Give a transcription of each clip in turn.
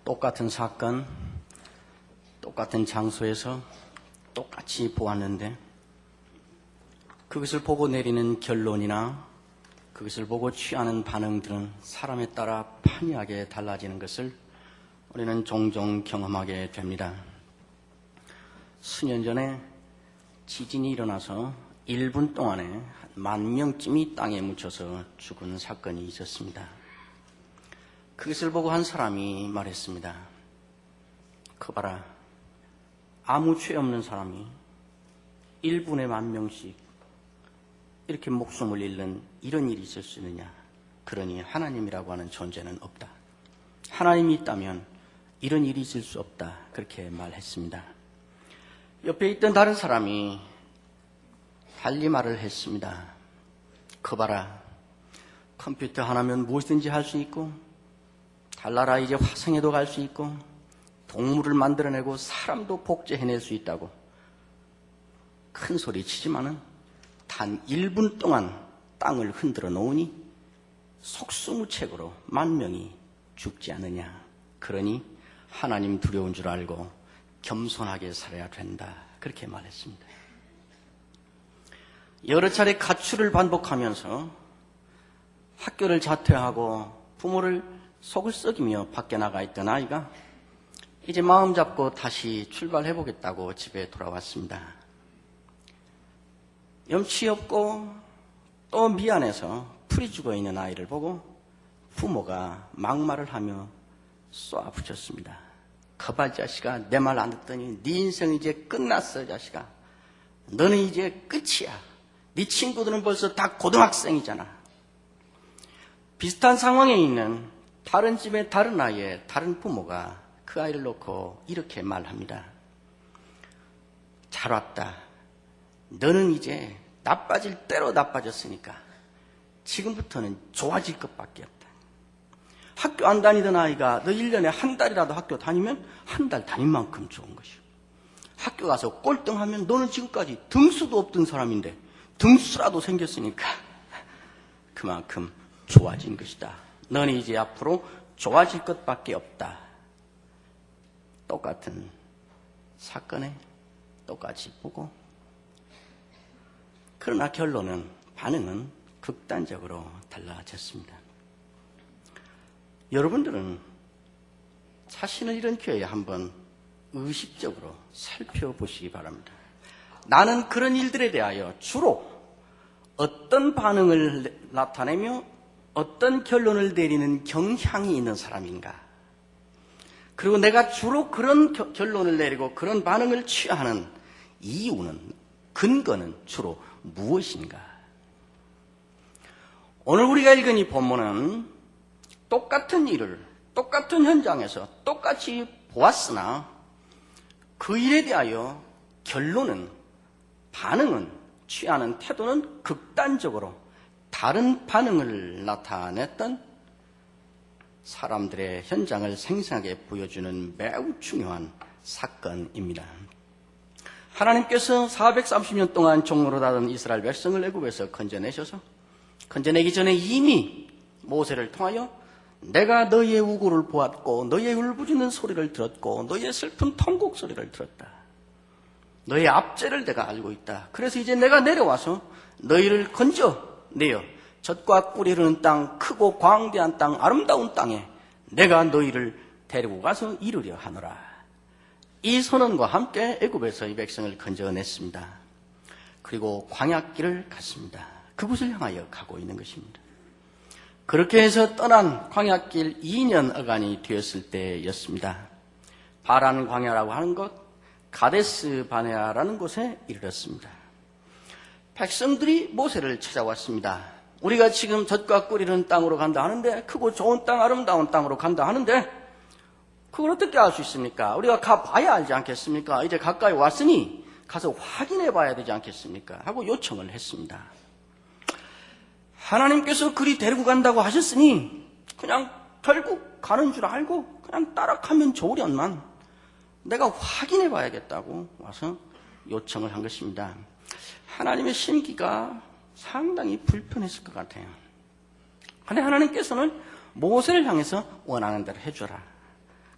똑같은 사건, 똑같은 장소에서 똑같이 보았는데 그것을 보고 내리는 결론이나 그것을 보고 취하는 반응들은 사람에 따라 판이하게 달라지는 것을 우리는 종종 경험하게 됩니다. 수년 전에 지진이 일어나서 1분 동안에 10,000명쯤이 땅에 묻혀서 죽은 사건이 있었습니다. 그것을 보고 한 사람이 말했습니다. 그 봐라, 아무 죄 없는 사람이 1분에 10,000명씩 이렇게 목숨을 잃는 이런 일이 있을 수 있느냐. 그러니 하나님이라고 하는 존재는 없다. 하나님이 있다면 이런 일이 있을 수 없다. 그렇게 말했습니다. 옆에 있던 다른 사람이 달리 말을 했습니다. 그 봐라, 컴퓨터 하나면 무엇이든지 할 수 있고 달나라 이제 화성에도 갈 수 있고 동물을 만들어내고 사람도 복제해낼 수 있다고 큰 소리 치지만은 단 1분 동안 땅을 흔들어 놓으니 속수무책으로 10,000명이 죽지 않느냐. 그러니 하나님 두려운 줄 알고 겸손하게 살아야 된다. 그렇게 말했습니다. 여러 차례 가출을 반복하면서 학교를 자퇴하고 부모를 속을 썩이며 밖에 나가 있던 아이가 이제 마음 잡고 다시 출발해보겠다고 집에 돌아왔습니다. 염치 없고 또 미안해서 풀이 죽어있는 아이를 보고 부모가 막말을 하며 쏘아붙였습니다. 거봐 자식아, 내 말 안 듣더니 네 인생 이제 끝났어. 자식아, 너는 이제 끝이야. 네 친구들은 벌써 다 고등학생이잖아. 비슷한 상황에 있는 다른 집의 다른 아이의 다른 부모가 그 아이를 놓고 이렇게 말합니다. 잘 왔다. 너는 이제 나빠질 대로 나빠졌으니까 지금부터는 좋아질 것밖에 없다. 학교 안 다니던 아이가 너 1년에 한 달이라도 학교 다니면 한 달 다닌 만큼 좋은 것이고, 학교 가서 꼴등하면 너는 지금까지 등수도 없던 사람인데 등수라도 생겼으니까 그만큼 좋아진 것이다. 너는 이제 앞으로 좋아질 것밖에 없다. 똑같은 사건에 똑같이 보고, 그러나 결론은, 반응은 극단적으로 달라졌습니다. 여러분들은 자신을 이런 기회에 한번 의식적으로 살펴보시기 바랍니다. 나는 그런 일들에 대하여 주로 어떤 반응을 나타내며 어떤 결론을 내리는 경향이 있는 사람인가? 그리고 내가 주로 그런 결론을 내리고 그런 반응을 취하는 이유는, 근거는 주로 무엇인가? 오늘 우리가 읽은 이 본문은 똑같은 일을 똑같은 현장에서 똑같이 보았으나 그 일에 대하여 결론은, 반응은, 취하는 태도는 극단적으로 다른 반응을 나타냈던 사람들의 현장을 생생하게 보여주는 매우 중요한 사건입니다. 하나님께서 430년 동안 종로로 다던 이스라엘 백성을 애굽에서 건져내셔서, 건져내기 전에 이미 모세를 통하여 내가 너희의 우고를 보았고 너희의 울부짖는 소리를 들었고 너희의 슬픈 통곡 소리를 들었다. 너희의 압제를 내가 알고 있다. 그래서 이제 내가 내려와서 너희를 건져내어 젖과 꿀이 흐르는 땅, 크고 광대한 땅, 아름다운 땅에 내가 너희를 데리고 가서 이루려 하노라. 이 선언과 함께 애굽에서 이 백성을 건져냈습니다. 그리고 광야길을 갔습니다. 그곳을 향하여 가고 있는 것입니다. 그렇게 해서 떠난 광야길 2년 어간이 되었을 때였습니다. 바란 광야라고 하는 곳, 가데스 바네아라는 곳에 이르렀습니다. 백성들이 모세를 찾아왔습니다. 우리가 지금 젖과 꿀이 흐르는 땅으로 간다 하는데, 크고 좋은 땅, 아름다운 땅으로 간다 하는데 그걸 어떻게 알 수 있습니까? 우리가 가봐야 알지 않겠습니까? 이제 가까이 왔으니 가서 확인해 봐야 되지 않겠습니까? 하고 요청을 했습니다. 하나님께서 그리 데리고 간다고 하셨으니 그냥 결국 가는 줄 알고 그냥 따라가면 좋으련만 내가 확인해 봐야겠다고 와서 요청을 한 것입니다. 하나님의 심기가 상당히 불편했을 것 같아요. 그런데 하나님께서는 모세를 향해서 원하는 대로 해줘라.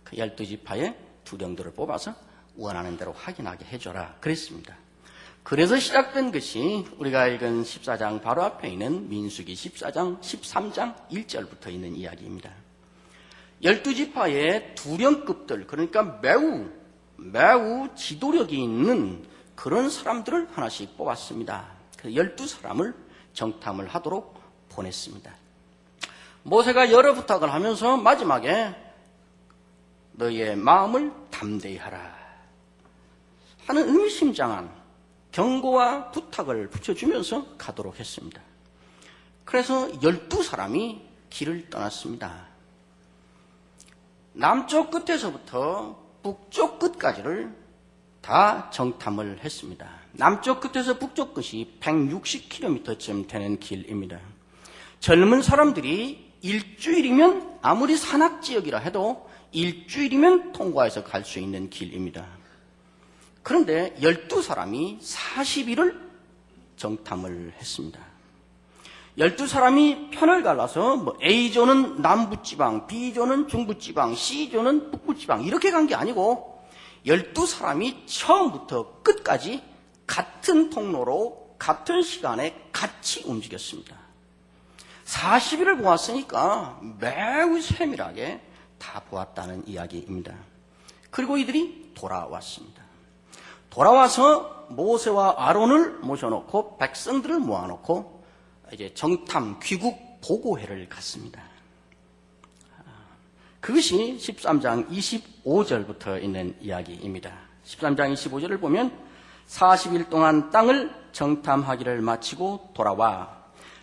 그 12지파의 두령들을 뽑아서 원하는 대로 확인하게 해줘라 그랬습니다. 그래서 시작된 것이 우리가 읽은 14장 바로 앞에 있는 민수기 14장 13장 1절부터 있는 이야기입니다. 12지파의 두령급들, 그러니까 매우 지도력이 있는 그런 사람들을 하나씩 뽑았습니다. 그래서 12사람을 정탐을 하도록 보냈습니다. 모세가 여러 부탁을 하면서 마지막에 너희의 마음을 담대히 하라 하는 의미심장한 경고와 부탁을 붙여주면서 가도록 했습니다. 그래서 12사람이 길을 떠났습니다. 남쪽 끝에서부터 북쪽 끝까지를 다 정탐을 했습니다. 남쪽 끝에서 북쪽 끝이 160km쯤 되는 길입니다. 젊은 사람들이 일주일이면, 아무리 산악지역이라 해도 일주일이면 통과해서 갈 수 있는 길입니다. 그런데 12사람이 40일을 정탐을 했습니다. 12사람이 편을 갈라서 A조는 남부지방, B조는 중부지방, C조는 북부지방 이렇게 간 게 아니고 12사람이 처음부터 끝까지 같은 통로로 같은 시간에 같이 움직였습니다. 40일을 보았으니까 매우 세밀하게 다 보았다는 이야기입니다. 그리고 이들이 돌아왔습니다. 돌아와서 모세와 아론을 모셔놓고 백성들을 모아놓고 이제 정탐, 귀국 보고회를 갖습니다. 그것이 13장 25절부터 있는 이야기입니다. 13장 25절을 보면 40일 동안 땅을 정탐하기를 마치고 돌아와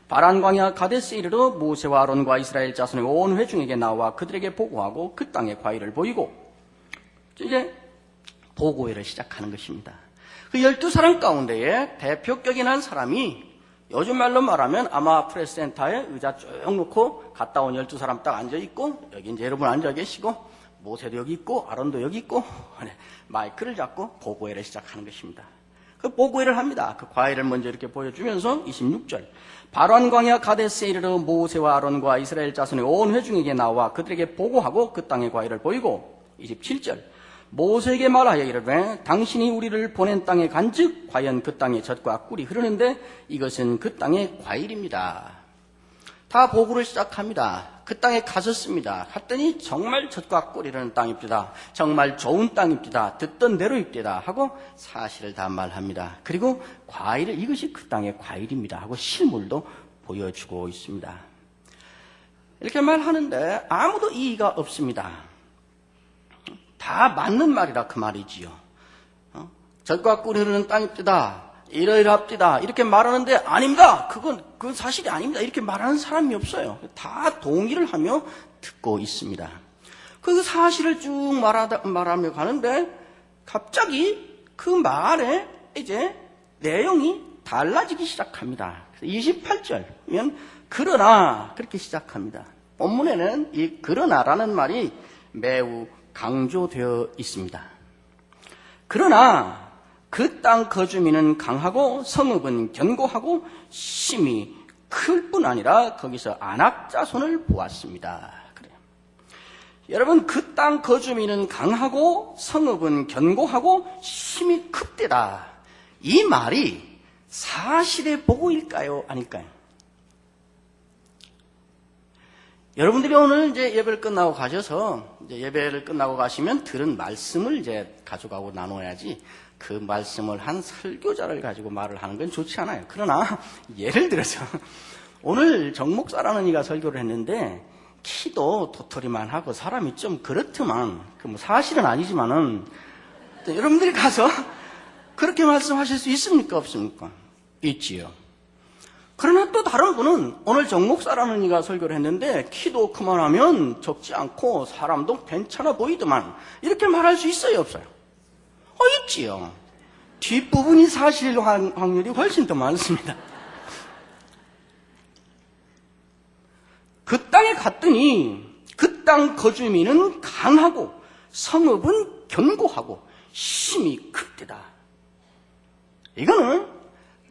바란 광야 가데스에 이르러 모세와 아론과 이스라엘 자손의 온 회중에게 나와 그들에게 보고하고 그 땅의 과일을 보이고 이제 보고회를 시작하는 것입니다. 그 12사람 가운데에 대표격인 한 사람이 요즘 말로 말하면 아마 프레스센터에 의자 쭉 놓고 갔다 온 12사람 딱 앉아있고 여기 이제 여러분 앉아 계시고 모세도 여기 있고 아론도 여기 있고 마이크를 잡고 보고회를 시작하는 것입니다. 그 보고회를 합니다. 그 과일을 먼저 이렇게 보여주면서 26절 바란 광야 가데스에 이르러 모세와 아론과 이스라엘 자손의 온 회중에게 나와 그들에게 보고하고 그 땅의 과일을 보이고 27절 모세에게 말하여 이르되 당신이 우리를 보낸 땅에 간즉 과연 그 땅에 젖과 꿀이 흐르는데 이것은 그 땅의 과일입니다. 다 보고를 시작합니다. 그 땅에 가셨습니다. 갔더니 정말 젖과 꿀이 흐르는 땅입니다. 정말 좋은 땅입니다. 듣던 대로입니다 하고 사실을 다 말합니다. 그리고 과일을 이것이 그 땅의 과일입니다 하고 실물도 보여주고 있습니다. 이렇게 말하는데 아무도 이의가 없습니다. 다 맞는 말이라 그 말이지요. 젖과 꿀이 흐르는 땅입니다. 이러이러합니다. 이렇게 말하는데 아닙니다. 그건 사실이 아닙니다. 이렇게 말하는 사람이 없어요. 다 동의를 하며 듣고 있습니다. 그 사실을 쭉 말하며 가는데 갑자기 그 말에 이제 내용이 달라지기 시작합니다. 28절이면 그러나 그렇게 시작합니다. 본문에는 이 그러나라는 말이 매우 강조되어 있습니다. 그러나 그 땅 거주민은 강하고 성읍은 견고하고 심이 클 뿐 아니라 거기서 안악 자손을 보았습니다. 그래요. 여러분 그 땅 거주민은 강하고 성읍은 견고하고 심이 크대다. 이 말이 사실의 보고일까요? 아닐까요? 여러분들이 오늘 이제 예배를 끝나고 가셔서 이제 예배를 끝나고 가시면 들은 말씀을 이제 가져가고 나눠야지 그 말씀을 한 설교자를 가지고 말을 하는 건 좋지 않아요. 그러나 예를 들어서 오늘 정목사라는 이가 설교를 했는데 키도 도토리만 하고 사람이 좀 그렇더만 그 뭐 사실은 아니지만은 여러분들이 가서 그렇게 말씀하실 수 있습니까? 없습니까? 있지요. 그러나 또 다른 분은 오늘 정목사라는 이가 설교를 했는데 키도 그만하면 적지 않고 사람도 괜찮아 보이더만 이렇게 말할 수 있어요? 없어요? 있지요. 뒷부분이 사실 확률이 훨씬 더 많습니다. 그 땅에 갔더니 그 땅 거주민은 강하고 성읍은 견고하고 심이 크대다. 이거는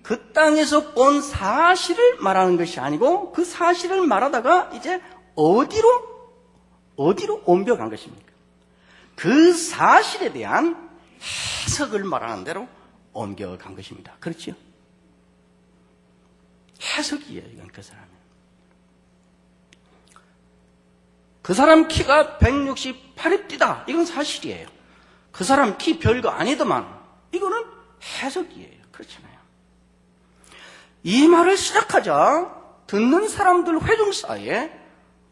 그 땅에서 본 사실을 말하는 것이 아니고 그 사실을 말하다가 이제 어디로 옮겨간 것입니까? 그 사실에 대한 해석을 말하는 대로 옮겨간 것입니다. 그렇죠? 해석이에요, 이건 그 사람이. 그 사람 키가 168입디다. 이건 사실이에요. 그 사람 키 별거 아니더만. 이거는 해석이에요. 그렇잖아요. 이 말을 시작하자 듣는 사람들 회중 사이에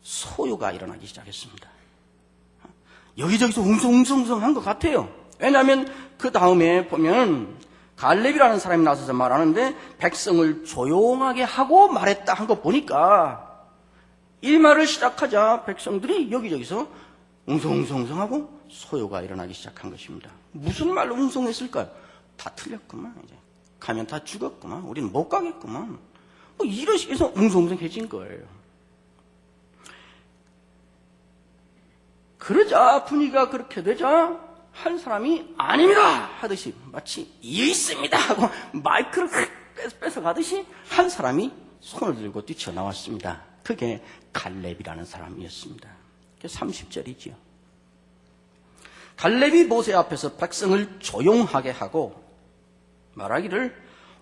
소요가 일어나기 시작했습니다. 여기저기서 웅성웅성한 것 같아요. 왜냐하면 그 다음에 보면 갈렙이라는 사람이 나서서 말하는데 백성을 조용하게 하고 말했다 한 거 보니까 이 말을 시작하자 백성들이 여기저기서 웅성웅성하고 소요가 일어나기 시작한 것입니다. 무슨 말로 웅성했을까요? 다 틀렸구만. 이제 가면 다 죽었구만. 우리는 못 가겠구만. 뭐 이런 식에서 웅성웅성해진 거예요. 그러자 분위기가 그렇게 되자 한 사람이 아닙니다 하듯이 마치 이유 있습니다 하고 마이크를 뺏어가듯이 한 사람이 손을 들고 뛰쳐나왔습니다. 그게 갈렙이라는 사람이었습니다. 그게 30절이지요. 갈렙이 모세 앞에서 백성을 조용하게 하고 말하기를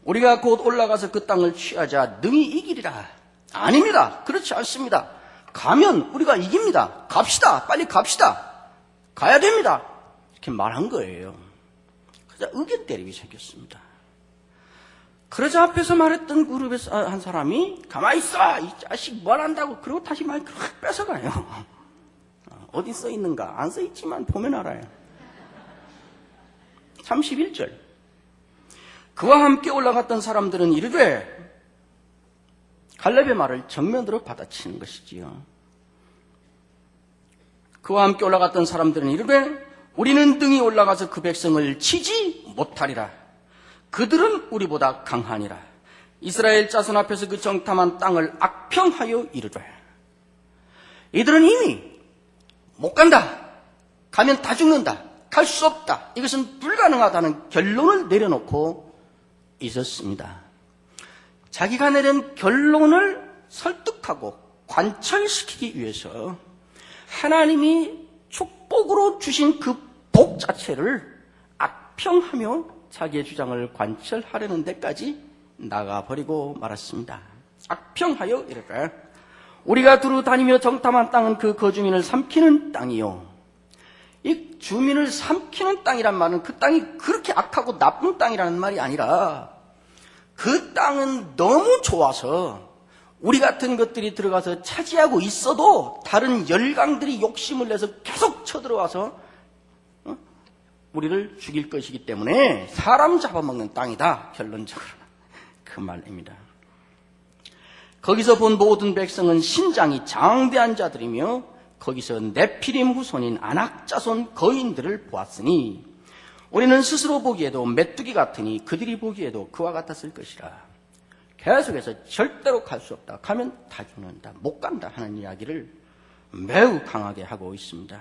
우리가 곧 올라가서 그 땅을 취하자 능히 이기리라. 아닙니다. 그렇지 않습니다. 가면 우리가 이깁니다. 갑시다. 빨리 갑시다. 가야 됩니다. 이렇게 말한 거예요. 그러자 의견 대립이 생겼습니다. 그러자 앞에서 말했던 그룹에서 한 사람이 가만히 있어! 이 자식 뭘 한다고. 그리고 다시 마이크를 확 뺏어가요. 어디 써 있는가? 안 써 있지만 보면 알아요. 31절. 그와 함께 올라갔던 사람들은 이르되 갈렙의 말을 정면으로 받아치는 것이지요. 그와 함께 올라갔던 사람들은 이르되 우리는 등이 올라가서 그 백성을 치지 못하리라. 그들은 우리보다 강하니라. 이스라엘 자손 앞에서 그 정탐한 땅을 악평하여 이르되 이들은 이미 못 간다. 가면 다 죽는다. 갈 수 없다. 이것은 불가능하다는 결론을 내려놓고 있었습니다. 자기가 내린 결론을 설득하고 관철시키기 위해서 하나님이 축복으로 주신 그 복 자체를 악평하며 자기의 주장을 관철하려는 데까지 나가버리고 말았습니다. 악평하여 이르되 우리가 두루 다니며 정탐한 땅은 그 거주민을 삼키는 땅이요. 이 주민을 삼키는 땅이란 말은 그 땅이 그렇게 악하고 나쁜 땅이라는 말이 아니라 그 땅은 너무 좋아서 우리 같은 것들이 들어가서 차지하고 있어도 다른 열강들이 욕심을 내서 계속 쳐들어와서 우리를 죽일 것이기 때문에 사람 잡아먹는 땅이다. 결론적으로 그 말입니다. 거기서 본 모든 백성은 신장이 장대한 자들이며 거기서 네피림 후손인 아낙 자손 거인들을 보았으니 우리는 스스로 보기에도 메뚜기 같으니 그들이 보기에도 그와 같았을 것이라. 계속해서 절대로 갈 수 없다. 가면 다 죽는다. 못 간다 하는 이야기를 매우 강하게 하고 있습니다.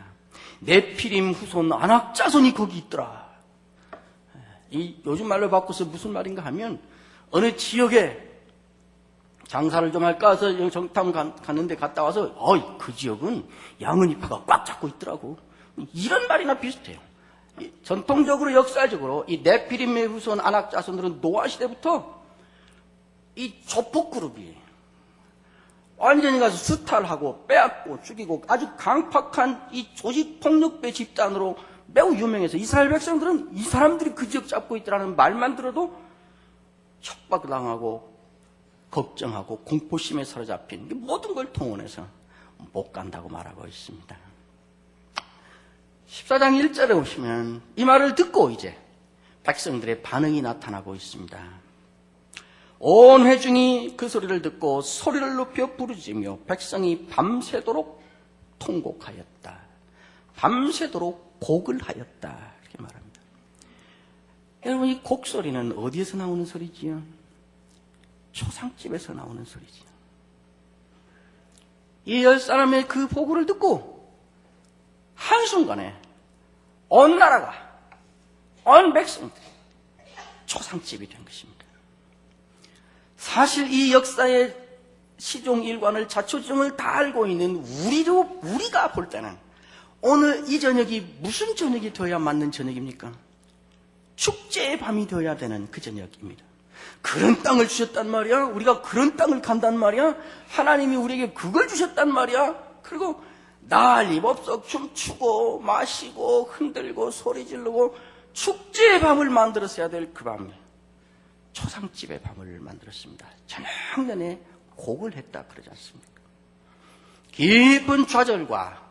네피림 후손 아낙 자손이 거기 있더라. 이 요즘 말로 바꿔서 무슨 말인가 하면 어느 지역에 장사를 좀 할까 해서 정탐 갔는데 갔다 와서 그 지역은 양은이파가 꽉 잡고 있더라고. 이런 말이나 비슷해요. 전통적으로 역사적으로 이 네피림의 후손 아낙 자손들은 노아 시대부터 이 조폭 그룹이 완전히 가서 수탈하고 빼앗고 죽이고 아주 강팍한 이 조직폭력배 집단으로 매우 유명해서 이스라엘 백성들은 이 사람들이 그 지역 잡고 있더라는 말만 들어도 협박당하고 걱정하고 공포심에 사로잡힌 모든 걸 동원해서 못 간다고 말하고 있습니다. 14장 1절에 보시면 이 말을 듣고 이제 백성들의 반응이 나타나고 있습니다. 온 회중이 그 소리를 듣고 소리를 높여 부르짖으며 백성이 밤새도록 통곡하였다. 밤새도록 곡을 하였다. 이렇게 말합니다. 여러분, 이 곡소리는 어디에서 나오는 소리지요? 초상집에서 나오는 소리지요. 이 10사람의 그 보고를 듣고 한순간에 온 나라가, 온 백성들이 초상집이 된 것입니다. 사실 이 역사의 시종 일관을 자초지종을 다 알고 있는 우리가 볼 때는 오늘 이 저녁이 무슨 저녁이 되어야 맞는 저녁입니까? 축제의 밤이 되어야 되는 그 저녁입니다. 그런 땅을 주셨단 말이야. 우리가 그런 땅을 간단 말이야. 하나님이 우리에게 그걸 주셨단 말이야. 그리고 난리법석 춤추고 마시고 흔들고 소리 지르고 축제의 밤을 만들었어야 될 그 밤에 초상집의 밤을 만들었습니다. 저녁 내내 곡을 했다 그러지 않습니까? 깊은 좌절과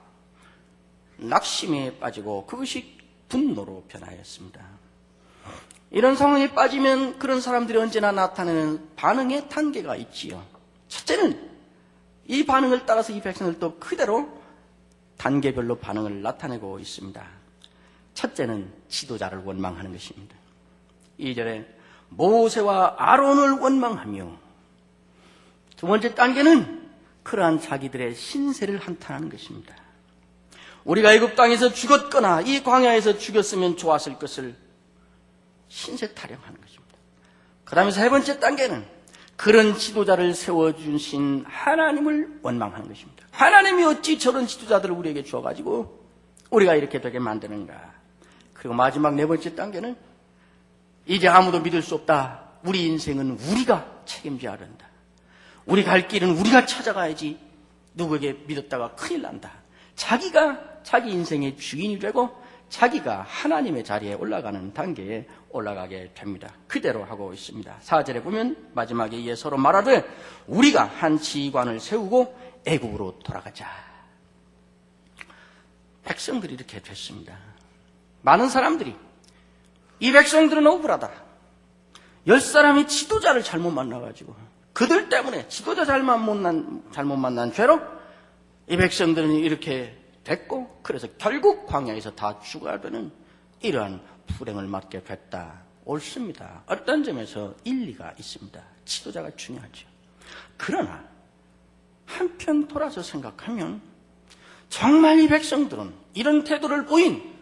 낙심에 빠지고 그것이 분노로 변하였습니다. 이런 상황에 빠지면 그런 사람들이 언제나 나타내는 반응의 단계가 있지요. 첫째는 이 반응을 따라서 이 백성을 또 그대로 단계별로 반응을 나타내고 있습니다. 첫째는 지도자를 원망하는 것입니다. 2절에 모세와 아론을 원망하며, 두 번째 단계는 그러한 자기들의 신세를 한탄하는 것입니다. 우리가 애굽 땅에서 죽었거나 이 광야에서 죽였으면 좋았을 것을 신세 타령하는 것입니다. 그 다음에 세 번째 단계는 그런 지도자를 세워주신 하나님을 원망하는 것입니다. 하나님이 어찌 저런 지도자들을 우리에게 주어가지고 우리가 이렇게 되게 만드는가. 그리고 마지막 네 번째 단계는 이제 아무도 믿을 수 없다. 우리 인생은 우리가 책임져야 한다. 우리 갈 길은 우리가 찾아가야지. 누구에게 믿었다가 큰일 난다. 자기가 자기 인생의 주인이 되고 자기가 하나님의 자리에 올라가는 단계에 올라가게 됩니다. 그대로 하고 있습니다. 4절에 보면 마지막에 이에 서로 말하되 우리가 한 지휘관을 세우고 애굽으로 돌아가자. 백성들이 이렇게 됐습니다. 많은 사람들이 이 백성들은 억울하다. 10사람이 지도자를 잘못 만나가지고 그들 때문에 지도자 잘못 만난 죄로 이 백성들은 이렇게 됐고 그래서 결국 광야에서 다 죽어야 되는 이러한 불행을 맞게 됐다. 옳습니다. 어떤 점에서 일리가 있습니다. 지도자가 중요하죠. 그러나 한편 돌아서 생각하면 정말 이 백성들은 이런 태도를 보인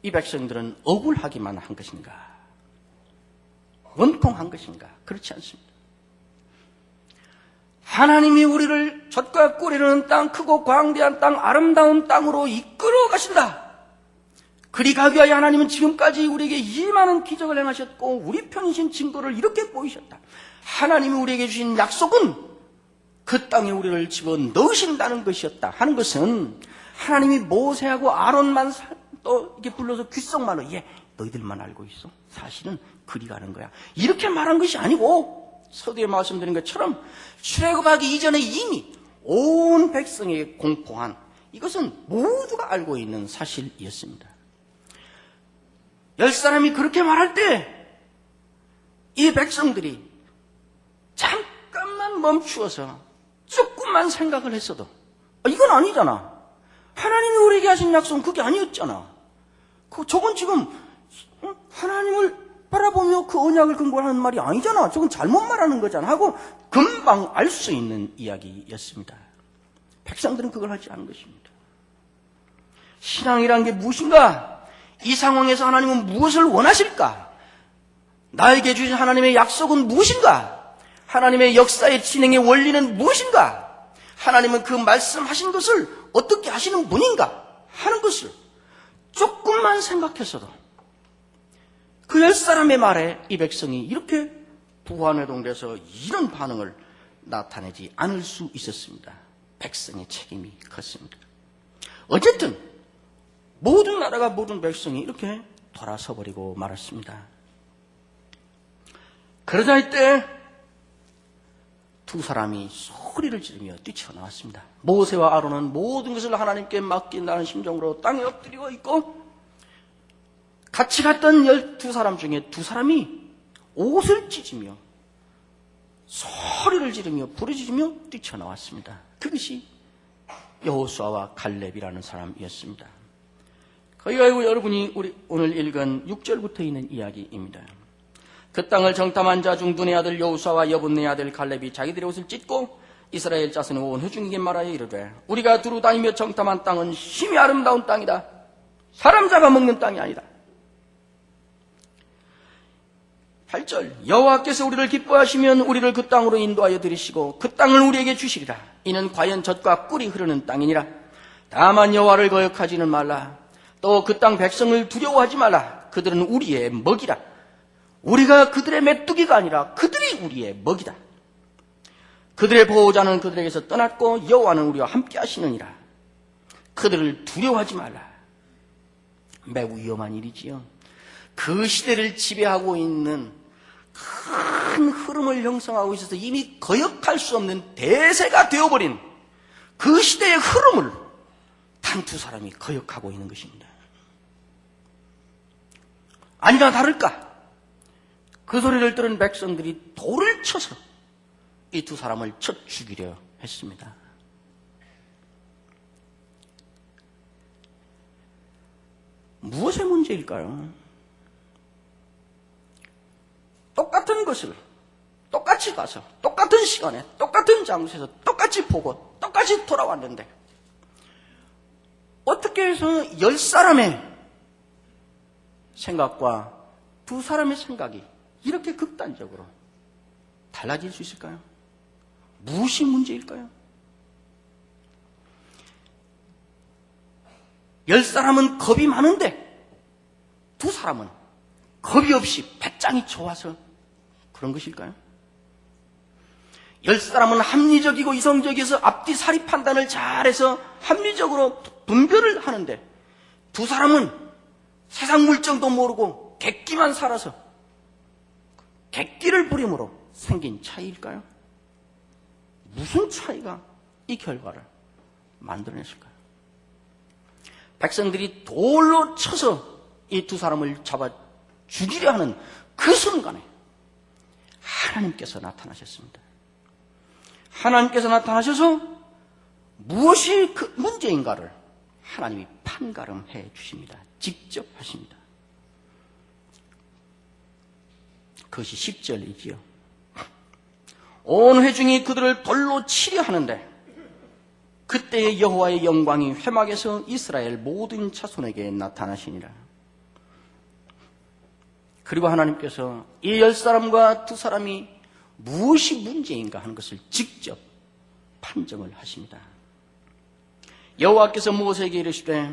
이 백성들은 억울하기만 한 것인가? 원통한 것인가? 그렇지 않습니다. 하나님이 우리를 젖과 꿀이 흐르는 땅, 크고 광대한 땅, 아름다운 땅으로 이끌어 가신다. 그리 가기 위하여 하나님은 지금까지 우리에게 이 많은 기적을 행하셨고 우리 편이신 증거를 이렇게 보이셨다. 하나님이 우리에게 주신 약속은 그 땅에 우리를 집어넣으신다는 것이었다 하는 것은 하나님이 모세하고 아론만 또 이렇게 불러서 귓속말로 너희들만 알고 있어. 사실은 그리 가는 거야. 이렇게 말한 것이 아니고 서두에 말씀드린 것처럼 출애굽하기 이전에 이미 온 백성에게 공포한 이것은 모두가 알고 있는 사실이었습니다. 10사람이 그렇게 말할 때 이 백성들이 잠깐만 멈추어서 조금만 생각을 했어도 이건 아니잖아. 하나님이 우리에게 하신 약속은 그게 아니었잖아. 저건 지금 하나님을 바라보며 그 언약을 근거로 하는 말이 아니잖아. 저건 잘못 말하는 거잖아 하고 금방 알 수 있는 이야기였습니다. 백성들은 그걸 하지 않은 것입니다. 신앙이란 게 무엇인가? 이 상황에서 하나님은 무엇을 원하실까? 나에게 주신 하나님의 약속은 무엇인가? 하나님의 역사의 진행의 원리는 무엇인가? 하나님은 그 말씀하신 것을 어떻게 하시는 분인가? 하는 것을 조금만 생각했어도 그 10사람의 말에 이 백성이 이렇게 부안회동돼서 이런 반응을 나타내지 않을 수 있었습니다. 백성의 책임이 컸습니다. 어쨌든 모든 나라가 모든 백성이 이렇게 돌아서 버리고 말았습니다. 그러자 이때 두 사람이 소리를 지르며 뛰쳐나왔습니다. 모세와 아론은 모든 것을 하나님께 맡긴다는 심정으로 땅에 엎드리고 있고 같이 갔던 12사람 중에 2사람이 옷을 찢으며 소리를 지르며 부르짖으며 뛰쳐나왔습니다. 그것이 여호수아와 갈렙이라는 사람이었습니다. 거기가 여러분이 우리 오늘 읽은 6절부터 있는 이야기입니다. 그 땅을 정탐한 자 중 눈의 아들 여호수아와 여분의 아들 갈렙이 자기들의 옷을 찢고 이스라엘 자손의 온 회중에게 말하여 이르되 우리가 두루 다니며 정탐한 땅은 심히 아름다운 땅이다. 사람 잡아 먹는 땅이 아니다. 8절 여호와께서 우리를 기뻐하시면 우리를 그 땅으로 인도하여 들이시고 그 땅을 우리에게 주시리라. 이는 과연 젖과 꿀이 흐르는 땅이니라. 다만 여호와를 거역하지는 말라. 또 그 땅 백성을 두려워하지 말라. 그들은 우리의 먹이라. 우리가 그들의 메뚜기가 아니라 그들이 우리의 먹이다. 그들의 보호자는 그들에게서 떠났고 여호와는 우리와 함께 하시느니라. 그들을 두려워하지 말라. 매우 위험한 일이지요. 그 시대를 지배하고 있는 큰 흐름을 형성하고 있어서 이미 거역할 수 없는 대세가 되어버린 그 시대의 흐름을 단 두 사람이 거역하고 있는 것입니다. 아니나 다를까? 그 소리를 들은 백성들이 돌을 쳐서 이 두 사람을 쳐 죽이려 했습니다. 무엇의 문제일까요? 똑같은 것을 똑같이 가서 똑같은 시간에 똑같은 장소에서 똑같이 보고 똑같이 돌아왔는데 어떻게 해서 10사람의 생각과 두 사람의 생각이 이렇게 극단적으로 달라질 수 있을까요? 무엇이 문제일까요? 10사람은 겁이 많은데 두 사람은 겁이 없이 배짱이 좋아서 그런 것일까요? 10사람은 합리적이고 이성적이어서 앞뒤 사리 판단을 잘해서 합리적으로 분별을 하는데 두 사람은 세상 물정도 모르고 객기만 살아서 객기를 부림으로 생긴 차이일까요? 무슨 차이가 이 결과를 만들어냈을까요? 백성들이 돌로 쳐서 이 두 사람을 잡아 죽이려 하는 그 순간에 하나님께서 나타나셨습니다. 하나님께서 나타나셔서 무엇이 그 문제인가를 하나님이 판가름해 주십니다. 직접 하십니다. 그것이 10절이지요. 온 회중이 그들을 돌로 치려 하는데 그때의 여호와의 영광이 회막에서 이스라엘 모든 자손에게 나타나시니라. 그리고 하나님께서 이 10사람과 두 사람이 무엇이 문제인가 하는 것을 직접 판정을 하십니다. 여호와께서 모세에게 이르시되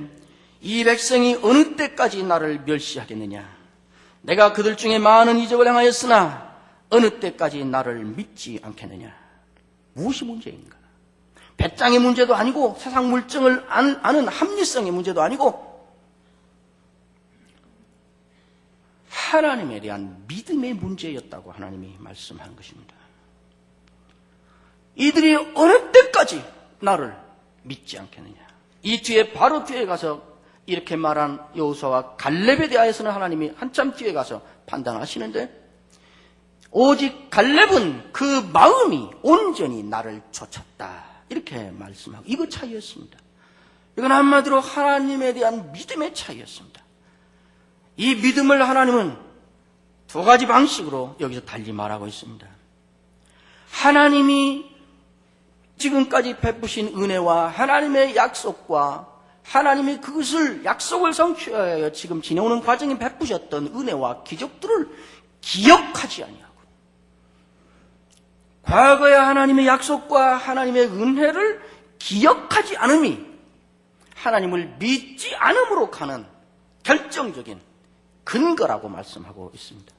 이 백성이 어느 때까지 나를 멸시하겠느냐? 내가 그들 중에 많은 이적을 행하였으나 어느 때까지 나를 믿지 않겠느냐? 무엇이 문제인가? 배짱의 문제도 아니고 세상 물정을 아는 합리성의 문제도 아니고 하나님에 대한 믿음의 문제였다고 하나님이 말씀하는 것입니다. 이들이 어느 때까지 나를 믿지 않겠느냐? 이 뒤에 바로 뒤에 가서 이렇게 말한 여호수아와 갈렙에 대하여서는 하나님이 한참 뒤에 가서 판단하시는데 오직 갈렙은 그 마음이 온전히 나를 좇았다 이렇게 말씀하고 이거 차이였습니다. 이건 한마디로 하나님에 대한 믿음의 차이였습니다. 이 믿음을 하나님은 두 가지 방식으로 여기서 달리 말하고 있습니다. 하나님이 지금까지 베푸신 은혜와 하나님의 약속과 하나님이 그것을 약속을 성취하여 지금 지내오는 과정에 베푸셨던 은혜와 기적들을 기억하지 아니하고 과거의 하나님의 약속과 하나님의 은혜를 기억하지 않음이 하나님을 믿지 않음으로 가는 결정적인 근거라고 말씀하고 있습니다.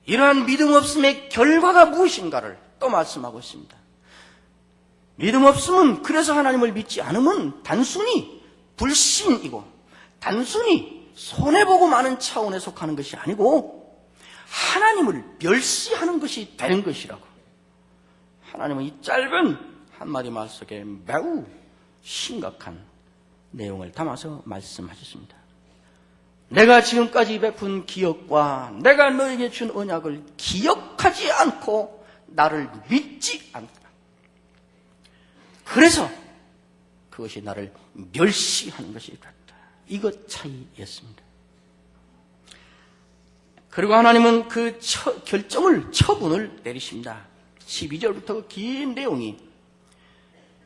이러한 믿음 없음의 결과가 무엇인가를 또 말씀하고 있습니다. 믿음 없음은 그래서 하나님을 믿지 않음은 단순히 불신이고 단순히 손해보고 마는 차원에 속하는 것이 아니고 하나님을 멸시하는 것이 되는 것이라고 하나님은 이 짧은 한마디 말 속에 매우 심각한 내용을 담아서 말씀하셨습니다. 내가 지금까지 베푼 기억과 내가 너에게 준 언약을 기억하지 않고 나를 믿지 않다. 그래서 그것이 나를 멸시하는 것이 같다. 이것 차이였습니다. 그리고 하나님은 그 처분을 내리십니다. 12절부터 긴 내용이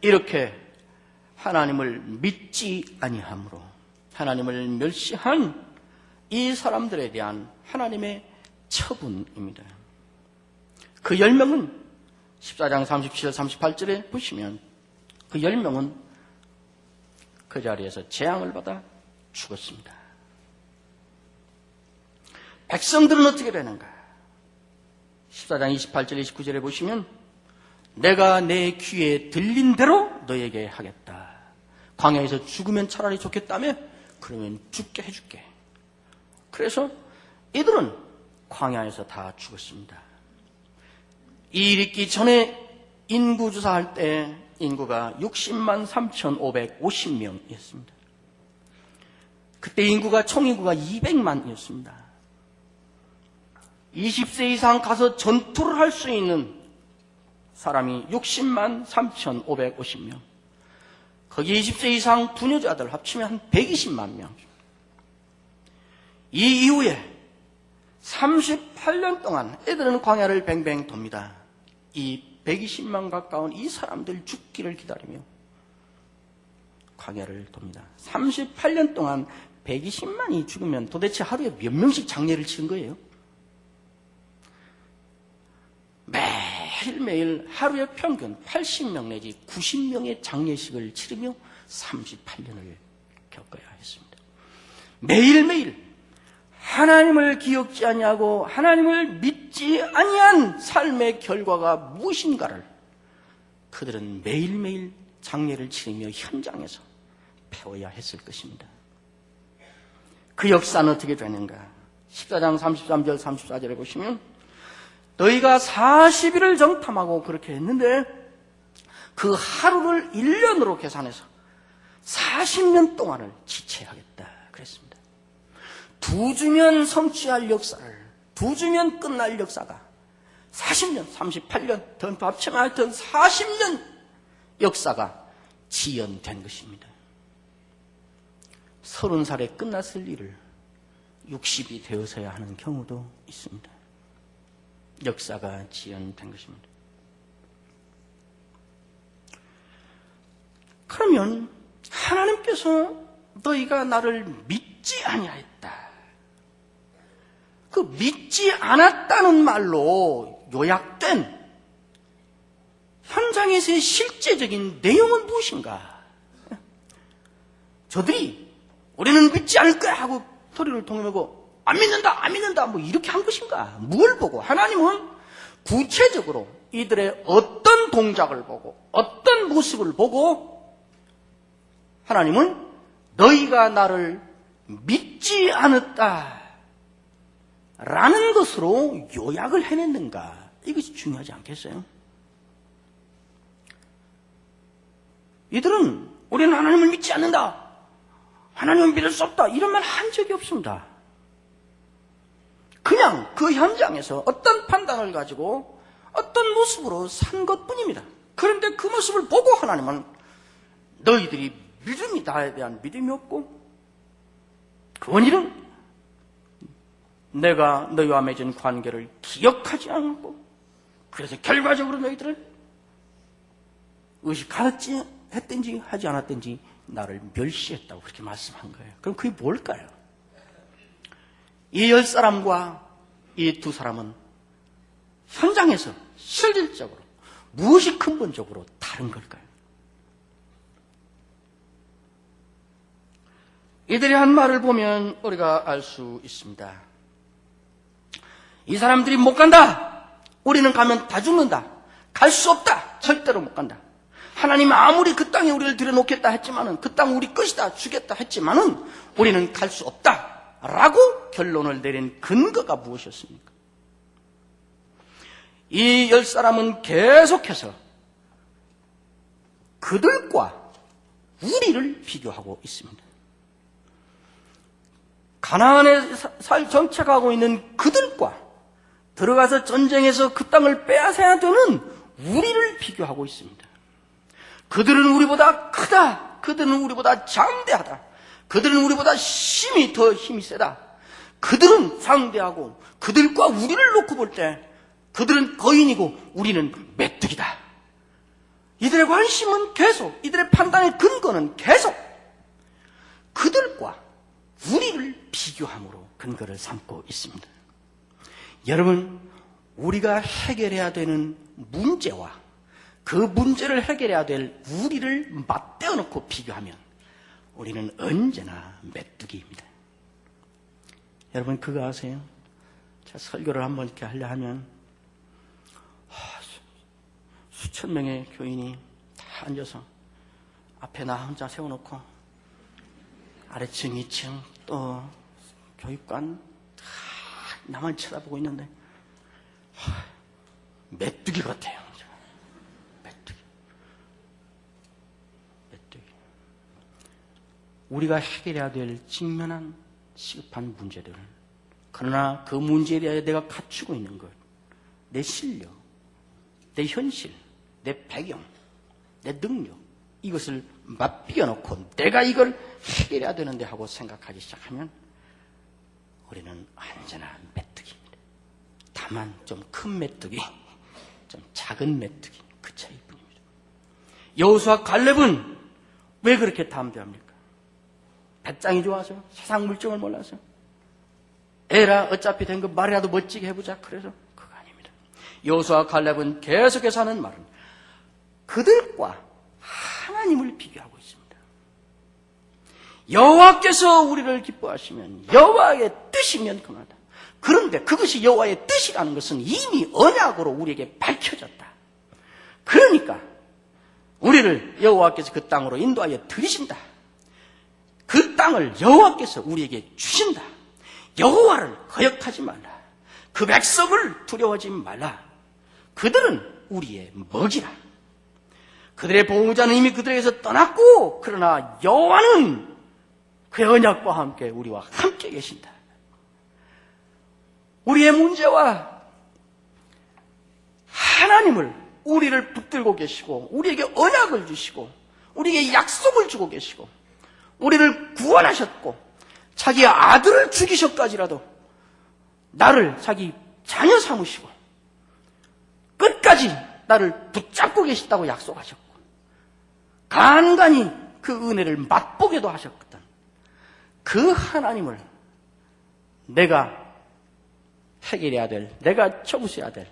이렇게 하나님을 믿지 아니함으로 하나님을 멸시한 이 사람들에 대한 하나님의 처분입니다. 그 10명은 14장 37절 38절에 보시면 그 10명은 그 자리에서 재앙을 받아 죽었습니다. 백성들은 어떻게 되는가? 14장 28절 29절에 보시면 내가 내 귀에 들린 대로 너에게 하겠다. 광야에서 죽으면 차라리 좋겠다며? 그러면 죽게 해줄게. 그래서 이들은 광야에서 다 죽었습니다. 이 일 있기 전에 인구조사할 때 인구가 60만 3,550명이었습니다. 그때 인구가 총인구가 200만이었습니다. 20세 이상 가서 전투를 할 수 있는 사람이 60만 3,550명. 거기에 20세 이상 부녀자들 합치면 한 120만 명. 이 이후에 38년 동안 애들은 광야를 뱅뱅 돕니다. 이 120만 가까운 이 사람들 죽기를 기다리며 광야를 돕니다. 38년 동안 120만이 죽으면 도대체 하루에 몇 명씩 장례를 치른 거예요? 매일매일 하루에 평균 80명 내지 90명의 장례식을 치르며 38년을 겪어야 했습니다. 매일매일 하나님을 기억지 아니하고 하나님을 믿지 아니한 삶의 결과가 무엇인가를 그들은 매일매일 장례를 치르며 현장에서 배워야 했을 것입니다. 그 역사는 어떻게 되는가? 14장 33절 34절에 보시면 너희가 40일을 정탐하고 그렇게 했는데 그 하루를 1년으로 계산해서 40년 동안을 지체하겠다 그랬습니다. 2주면 성취할 역사를 2주면 끝날 역사가 40년, 38년, 더 합치면 하여튼 40년 역사가 지연된 것입니다. 30살에 끝났을 일을 60이 되어서야 하는 경우도 있습니다. 역사가 지연된 것입니다. 그러면 하나님께서 너희가 나를 믿지 아니하였다. 그 믿지 않았다는 말로 요약된 현장에서의 실제적인 내용은 무엇인가? 저들이 우리는 믿지 않을 거야 하고 소리를 동요하고 안 믿는다 뭐 이렇게 한 것인가? 뭘 보고? 하나님은 구체적으로 이들의 어떤 동작을 보고 어떤 모습을 보고 하나님은 너희가 나를 믿지 않았다 라는 것으로 요약을 해냈는가? 이것이 중요하지 않겠어요? 이들은 우리는 하나님을 믿지 않는다, 하나님을 믿을 수 없다 이런 말 한 적이 없습니다. 그냥 그 현장에서 어떤 판단을 가지고 어떤 모습으로 산 것뿐입니다. 그런데 그 모습을 보고 하나님은 너희들이 믿음이 나에 대한 믿음이 없고 그 원인은 내가 너희와 맺은 관계를 기억하지 않고 그래서 결과적으로 너희들은 의식하였지 했든지 하지 않았든지 나를 멸시했다고 그렇게 말씀한 거예요. 그럼 그게 뭘까요? 이 10사람과 이 2사람은 현장에서 실질적으로 무엇이 근본적으로 다른 걸까요? 이들이 한 말을 보면 우리가 알 수 있습니다. 이 사람들이 못 간다. 우리는 가면 다 죽는다. 갈 수 없다. 절대로 못 간다. 하나님 아무리 그 땅에 우리를 들여놓겠다 했지만은 그 땅 우리 것이다 주겠다 했지만은 우리는 갈 수 없다 라고 결론을 내린 근거가 무엇이었습니까? 이 10사람은 계속해서 그들과 우리를 비교하고 있습니다. 가나안에 정착하고 있는 그들과 들어가서 전쟁에서 그 땅을 빼앗아야 되는 우리를 비교하고 있습니다. 그들은 우리보다 크다. 그들은 우리보다 장대하다. 그들은 우리보다 힘이 세다. 그들은 상대하고 그들과 우리를 놓고 볼 때 그들은 거인이고 우리는 메뚜기다. 이들의 관심은 계속, 이들의 판단의 근거는 계속 그들과 우리를 비교함으로 근거를 삼고 있습니다. 여러분, 우리가 해결해야 되는 문제와 그 문제를 해결해야 될 우리를 맞대어 놓고 비교하면 우리는 언제나 메뚜기입니다. 여러분 그거 아세요? 제가 설교를 한번 이렇게 하려 하면 수천 명의 교인이 다 앉아서 앞에 나 혼자 세워놓고 아래층, 2층 또 교육관 다 나만 쳐다보고 있는데 메뚜기 같아요. 메뚜기. 우리가 해결해야 될 직면한 시급한 문제들을, 그러나 그 문제에 대하여 내가 갖추고 있는 것, 내 실력, 내 현실, 내 배경, 내 능력, 이것을 맞비겨 놓고 내가 이걸 해결해야 되는데 하고 생각하기 시작하면 우리는 언제나 메뚜기입니다. 다만 좀 큰 메뚜기, 좀 작은 메뚜기, 그 차이뿐입니다. 여호수아 갈렙은 왜 그렇게 담대합니까? 배짱이 좋아서, 세상 물정을 몰라서, 에라 어차피 된 거 말이라도 멋지게 해보자, 그래서 그거 아닙니다. 여호수아 갈렙은 계속해서 하는 말은 그들과 하나님을 비교하고 있습니다. 여호와께서 우리를 기뻐하시면 여호와의 뜻이면 그만하다. 그런데 그것이 여호와의 뜻이라는 것은 이미 언약으로 우리에게 밝혀졌다. 그러니까 우리를 여호와께서 그 땅으로 인도하여 들이신다. 그 땅을 여호와께서 우리에게 주신다. 여호와를 거역하지 말라. 그 백성을 두려워하지 말라. 그들은 우리의 먹이라. 그들의 보호자는 이미 그들에게서 떠났고, 그러나 여호와는 그의 언약과 함께 우리와 함께 계신다. 우리의 문제와 하나님을, 우리를 붙들고 계시고, 우리에게 언약을 주시고, 우리에게 약속을 주고 계시고, 우리를 구원하셨고, 자기의 아들을 죽이셔까지라도 나를 자기 자녀 삼으시고 끝까지 나를 붙잡고 계시다고 약속하셨고, 간간히 그 은혜를 맛보게도 하셨거든. 그 하나님을 내가 해결해야 될, 내가 청소해야 될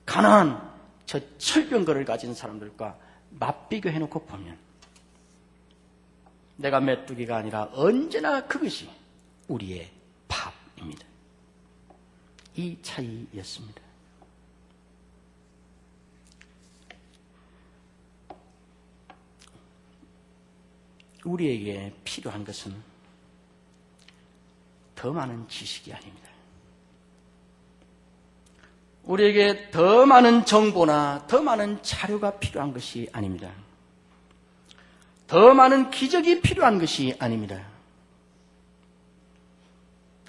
가난한 저 철병거를 가진 사람들과 맞비교 해놓고 보면 내가 메뚜기가 아니라 언제나 그것이 우리의 밥입니다. 이 차이였습니다. 우리에게 필요한 것은 더 많은 지식이 아닙니다. 우리에게 더 많은 정보나 더 많은 자료가 필요한 것이 아닙니다. 더 많은 기적이 필요한 것이 아닙니다.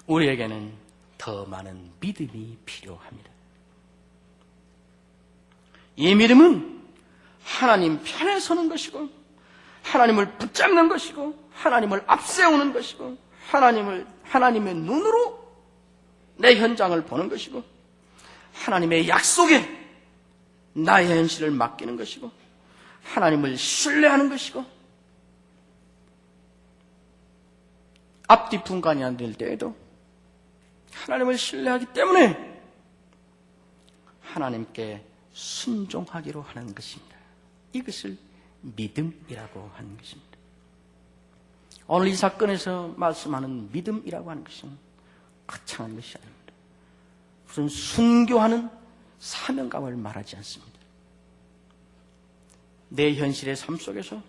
우리에게는 더 많은 믿음이 필요합니다. 이 믿음은 하나님 편에 서는 것이고, 하나님을 붙잡는 것이고, 하나님을 앞세우는 것이고, 하나님의 눈으로 내 현장을 보는 것이고, 하나님의 약속에 나의 현실을 맡기는 것이고, 하나님을 신뢰하는 것이고, 앞뒤 분간이 안 될 때에도 하나님을 신뢰하기 때문에 하나님께 순종하기로 하는 것입니다. 이것을 믿음이라고 하는 것입니다. 오늘 이 사건에서 말씀하는 믿음이라고 하는 것은 거창한 것이 아닙니다. 무슨 순교하는 사명감을 말하지 않습니다. 내 현실의 삶 속에서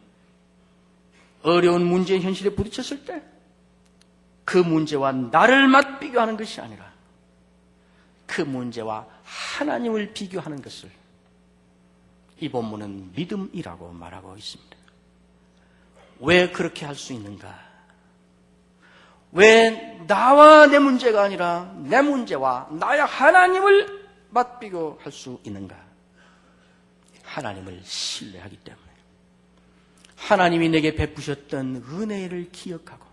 어려운 문제의 현실에 부딪혔을 때 그 문제와 나를 맞비교하는 것이 아니라 그 문제와 하나님을 비교하는 것을 이 본문은 믿음이라고 말하고 있습니다. 왜 그렇게 할 수 있는가? 왜 나와 내 문제가 아니라 내 문제와 나의 하나님을 맞비교할 수 있는가? 하나님을 신뢰하기 때문에, 하나님이 내게 베푸셨던 은혜를 기억하고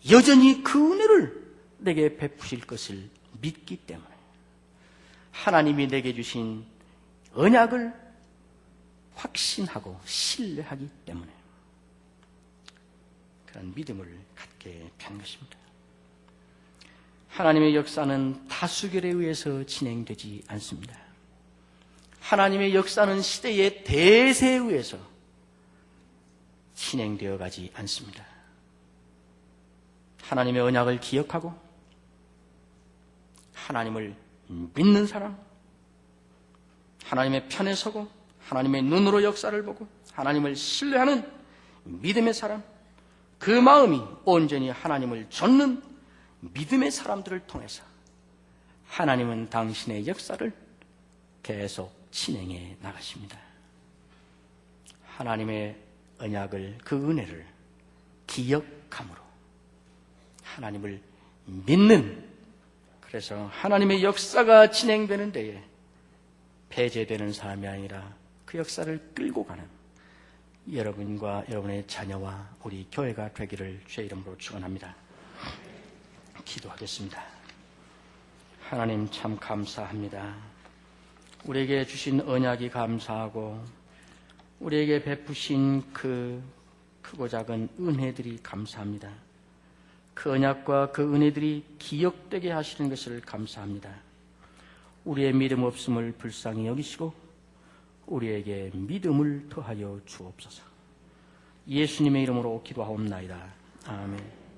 여전히 그 은혜를 내게 베푸실 것을 믿기 때문에, 하나님이 내게 주신 언약을 확신하고 신뢰하기 때문에 그런 믿음을 갖게 된 것입니다. 하나님의 역사는 다수결에 의해서 진행되지 않습니다. 하나님의 역사는 시대의 대세에 의해서 진행되어 가지 않습니다. 하나님의 언약을 기억하고 하나님을 믿는 사람, 하나님의 편에 서고 하나님의 눈으로 역사를 보고 하나님을 신뢰하는 믿음의 사람, 그 마음이 온전히 하나님을 좇는 믿음의 사람들을 통해서 하나님은 당신의 역사를 계속 진행해 나가십니다. 하나님의 언약을, 그 은혜를 기억함으로 하나님을 믿는, 그래서 하나님의 역사가 진행되는 데에 배제되는 사람이 아니라 그 역사를 끌고 가는 여러분과 여러분의 자녀와 우리 교회가 되기를 주의 이름으로 축원합니다. 기도하겠습니다. 하나님 참 감사합니다. 우리에게 주신 언약이 감사하고 우리에게 베푸신 그 크고 작은 은혜들이 감사합니다. 그 언약과 그 은혜들이 기억되게 하시는 것을 감사합니다. 우리의 믿음 없음을 불쌍히 여기시고 우리에게 믿음을 더하여 주옵소서. 예수님의 이름으로 기도하옵나이다. 아멘.